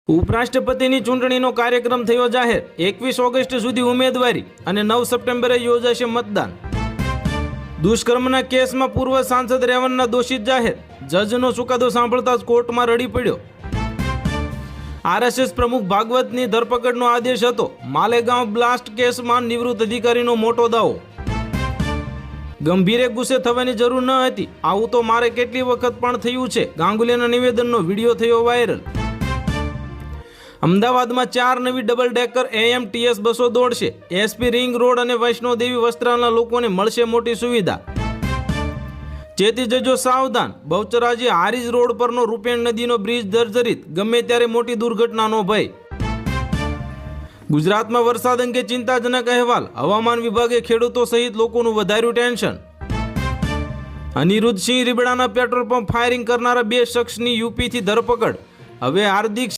ઉપરાષ્ટ્રપતિની ચૂંટણીનો કાર્યક્રમ થયો જાહેર। 21 ઓગસ્ટ સુધી ઉમેદવારી અને 9 સપ્ટેમ્બરે યોજાશે મતદાન। દુષ્કર્મના કેસમાં પૂર્વ સાંસદ રેવન્ના દોષિત જાહેર। જજનો ચુકાદો સાંભળતા જ કોર્ટમાં રડી પડ્યો। આરએસએસ પ્રમુખ ભાગવતની ધરપકડનો આદેશ હતો। માલેગાંવ બ્લાસ્ટ કેસમાં નિવૃત્ત અધિકારીનો મોટો દાવો। ગંભીરે ગુસ્સે થવાની જરૂર ન હતી, આવું તો મારે કેટલી વખત પણ થયું છે। ગાંગુલીના નિવેદનનો વિડીયો થયો વાયરલ। અમદાવાદમાં 4 નવી ડબલ ડેકર એએમટીએસ બસો દોડશે। એસપી રિંગ રોડ અને વૈષ્ણોદેવી વસ્ત્રાલના લોકોને મળશે મોટી સુવિધા। ચેતી જજો સાવધાન, બહુચરાજી હારીજ રોડ પરનો રૂપેણ નદીનો બ્રિજ જર્જરિત, ગમે ત્યારે મોટી દુર્ઘટનાનો ભય। ગુજરાતમાં વરસાદ અંગે ચિંતાજનક અહેવાલ। હવામાન વિભાગે ખેડૂતો સહિત લોકોનું વધાર્યું ટેન્શન। અનિરુદ્ધ સિંહ રીબડાના પેટ્રોલ પંપ ફાયરિંગ કરનારા 2 શખ્સની યુપીથી ધરપકડ। હવે હાર્દિક